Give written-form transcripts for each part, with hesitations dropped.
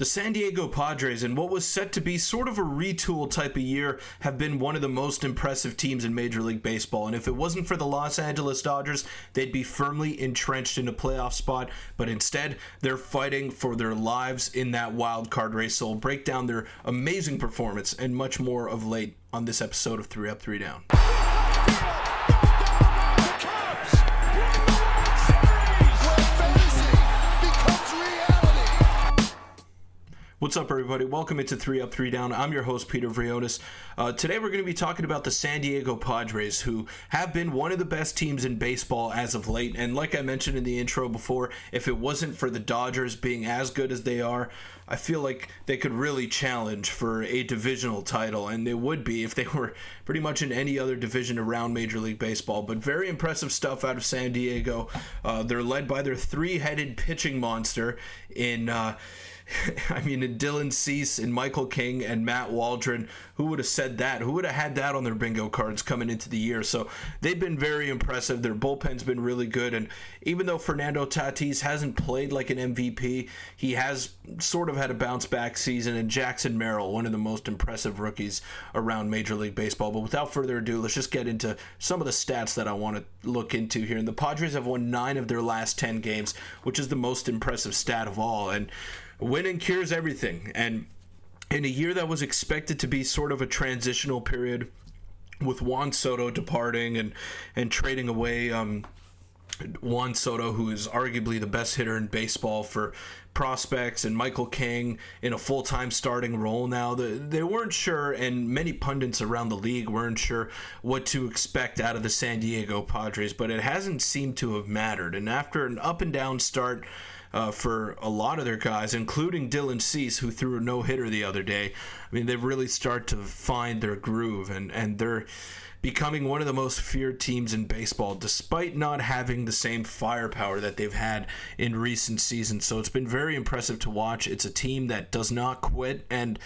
The San Diego Padres, in what was set to be sort of a retool type of year, have been one of the most impressive teams in Major League Baseball. And if it wasn't for the Los Angeles Dodgers, they'd be firmly entrenched in a playoff spot. But instead, they're fighting for their lives in that wild card race. So we'll break down their amazing performance and much more of late on this episode of 3 Up, 3 Down. What's up, everybody? Welcome into 3 Up, 3 Down. I'm your host, Peter Vryonis. Today we're going to be talking about the San Diego Padres, who have been one of the best teams in baseball as of late. And like I mentioned in the intro before, if it wasn't for the Dodgers being as good as they are, I feel like they could really challenge for a divisional title, and they would be if they were pretty much in any other division around Major League Baseball. But very impressive stuff out of San Diego. They're led by their three-headed pitching monster in Dylan Cease and Michael King and Matt Waldron. Who would have said that? Who would have had that on their bingo cards coming into the year? So they've been very impressive. Their bullpen's been really good. And even though Fernando Tatis hasn't played like an MVP, he has sort of had a bounce back season. And Jackson Merrill, one of the most impressive rookies around Major League Baseball. But without further ado, let's just get into some of the stats that I want to look into here. And the Padres have won 9 of their last 10 games, which is the most impressive stat of all. And winning cures everything. And in a year that was expected to be sort of a transitional period, with Juan Soto departing and trading away Juan Soto, who is arguably the best hitter in baseball, for prospects, and Michael King in a full-time starting role now, they weren't sure, and many pundits around the league weren't sure what to expect out of the San Diego Padres, but it hasn't seemed to have mattered. And after an up-and-down start for a lot of their guys, including Dylan Cease, who threw a no-hitter the other day, they've really started to find their groove, and they're becoming one of the most feared teams in baseball, despite not having the same firepower that they've had in recent seasons. So it's been very impressive to watch. It's a team that does not quit, and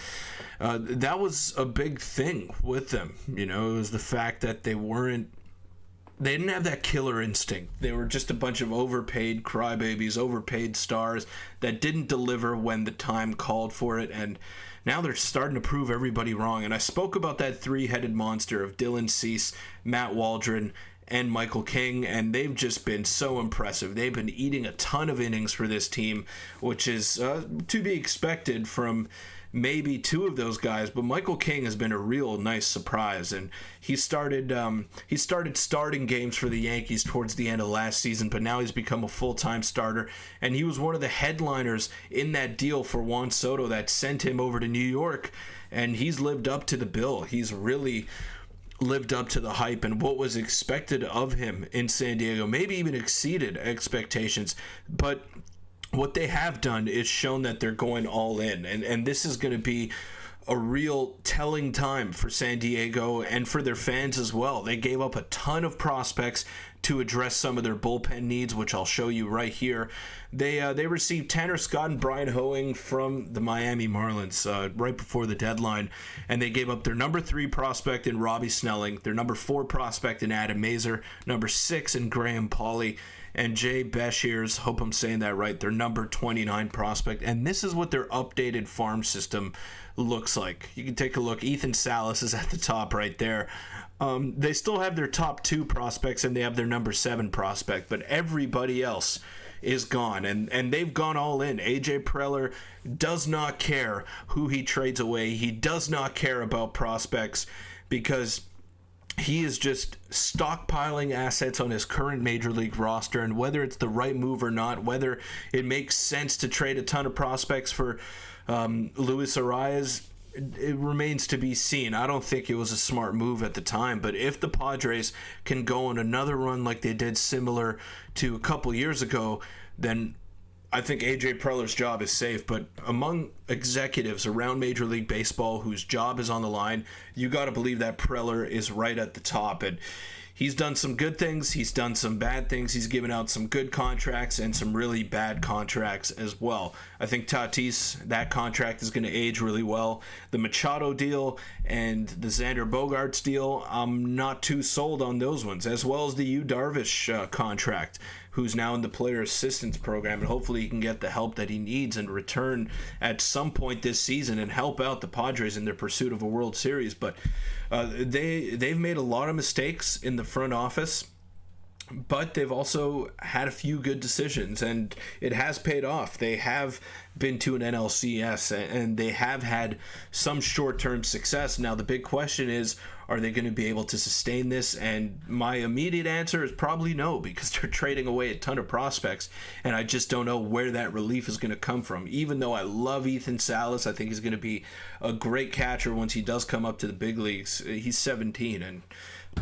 that was a big thing with them. It was the fact that they didn't have that killer instinct. They were just a bunch of overpaid crybabies, overpaid stars that didn't deliver when the time called for it, and now they're starting to prove everybody wrong. And I spoke about that three-headed monster of Dylan Cease, Matt Waldron, and Michael King, and they've just been so impressive. They've been eating a ton of innings for this team, which is to be expected from maybe 2 of those guys, but Michael King has been a real nice surprise, and he started starting games for the Yankees towards the end of last season, but now he's become a full-time starter, and he was one of the headliners in that deal for Juan Soto that sent him over to New York, and he's lived up to the bill. He's really lived up to the hype and what was expected of him in San Diego, maybe even exceeded expectations. But what they have done is shown that they're going all in, and this is going to be a real telling time for San Diego and for their fans as well. They gave up a ton of prospects to address some of their bullpen needs, which I'll show you right here. They received Tanner Scott and Brian Hoeing from the Miami Marlins right before the deadline, and they gave up their number 3 prospect in Robbie Snelling, their number 4 prospect in Adam Mazur, number 6 in Graham Pauley, and Jay Beshears, hope I'm saying that right, their number 29 prospect. And this is what their updated farm system looks like. You can take a look. Ethan Salas is at the top right there. They still have their top 2 prospects, and they have their number 7 prospect, but everybody else is gone, and they've gone all in. AJ Preller does not care who he trades away. He does not care about prospects, because he is just stockpiling assets on his current Major League roster, and whether it's the right move or not, whether it makes sense to trade a ton of prospects for Luis Arias, it remains to be seen. I don't think it was a smart move at the time, but if the Padres can go on another run like they did similar to a couple years ago, then I think AJ Preller's job is safe. But among executives around Major League Baseball whose job is on the line, you got to believe that Preller is right at the top. And he's done some good things. He's done some bad things. He's given out some good contracts and some really bad contracts as well. I think Tatis, that contract is going to age really well. The Machado deal and the Xander Bogaerts deal, I'm not too sold on those ones, as well as the Yu Darvish contract, who's now in the player assistance program, and hopefully he can get the help that he needs and return at some point this season and help out the Padres in their pursuit of a World Series. But they've made a lot of mistakes in the front office, but they've also had a few good decisions, and it has paid off. They have been to an NLCS, and they have had some short-term success. Now, the big question is, are they going to be able to sustain this? And my immediate answer is probably no, because they're trading away a ton of prospects, and I just don't know where that relief is going to come from. Even though I love Ethan Salas, I think he's going to be a great catcher once he does come up to the big leagues. He's 17, and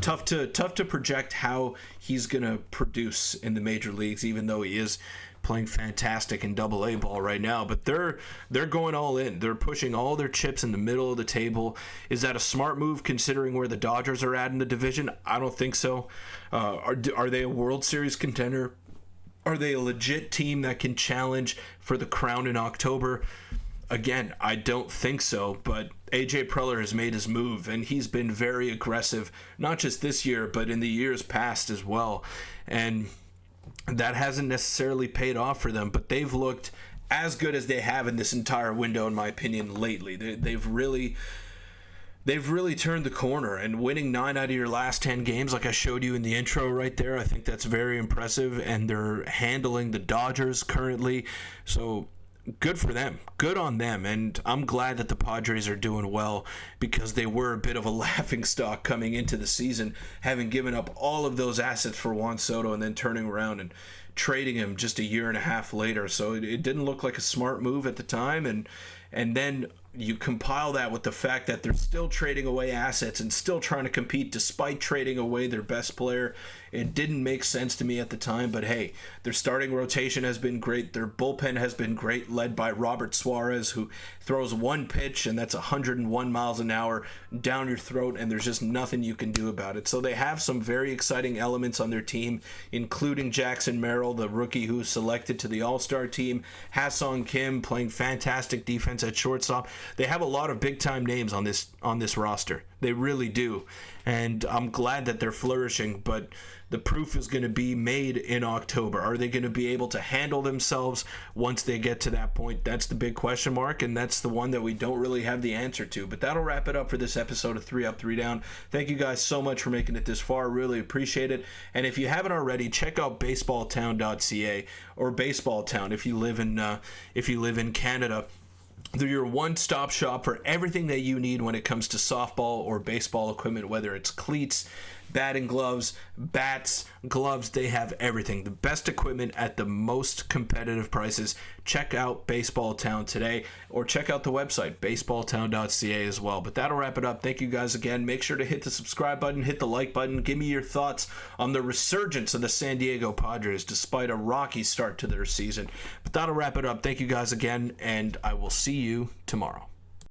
tough to project how he's going to produce in the major leagues, even though he is playing fantastic in Double-A ball right now. But they're going all in. They're pushing all their chips in the middle of the table. Is that a smart move considering where the Dodgers are at in the division? I don't think so. Are they a World Series contender? Are they a legit team that can challenge for the crown in October? Again, I don't think so, but AJ Preller has made his move, and he's been very aggressive, not just this year, but in the years past as well. And that hasn't necessarily paid off for them, but they've looked as good as they have in this entire window, in my opinion, lately. They've really turned the corner, and winning 9 out of your last 10 games, like I showed you in the intro right there, I think that's very impressive, and they're handling the Dodgers currently, so good for them. Good on them. And I'm glad that the Padres are doing well, because they were a bit of a laughingstock coming into the season, having given up all of those assets for Juan Soto and then turning around and trading him just a year and a half later. So it didn't look like a smart move at the time. And then you compile that with the fact that they're still trading away assets and still trying to compete despite trading away their best player. It didn't make sense to me at the time, but hey, their starting rotation has been great. Their bullpen has been great, led by Robert Suarez, who throws one pitch, and that's 101 miles an hour down your throat, and there's just nothing you can do about it. So they have some very exciting elements on their team, including Jackson Merrill, the rookie who was selected to the All-Star team, Ha-Seong Kim playing fantastic defense at shortstop. They have a lot of big-time names on this roster. They really do. And I'm glad that they're flourishing, but the proof is going to be made in October. Are they going to be able to handle themselves once they get to that point? That's the big question mark, and that's the one that we don't really have the answer to. But that'll wrap it up for this episode of 3 Up, 3 Down. Thank you guys so much for making it this far. Really appreciate it. And if you haven't already, check out baseballtown.ca or Baseball Town if you live in Canada. They're your one-stop shop for everything that you need when it comes to softball or baseball equipment, whether it's cleats, batting gloves, bats, gloves. They have everything. The best equipment at the most competitive prices. Check out Baseball Town today, or check out the website, baseballtown.ca as well. But that'll wrap it up. Thank you guys again. Make sure to hit the subscribe button, hit the like button. Give me your thoughts on the resurgence of the San Diego Padres despite a rocky start to their season. But that'll wrap it up. Thank you guys again, and I will see you tomorrow.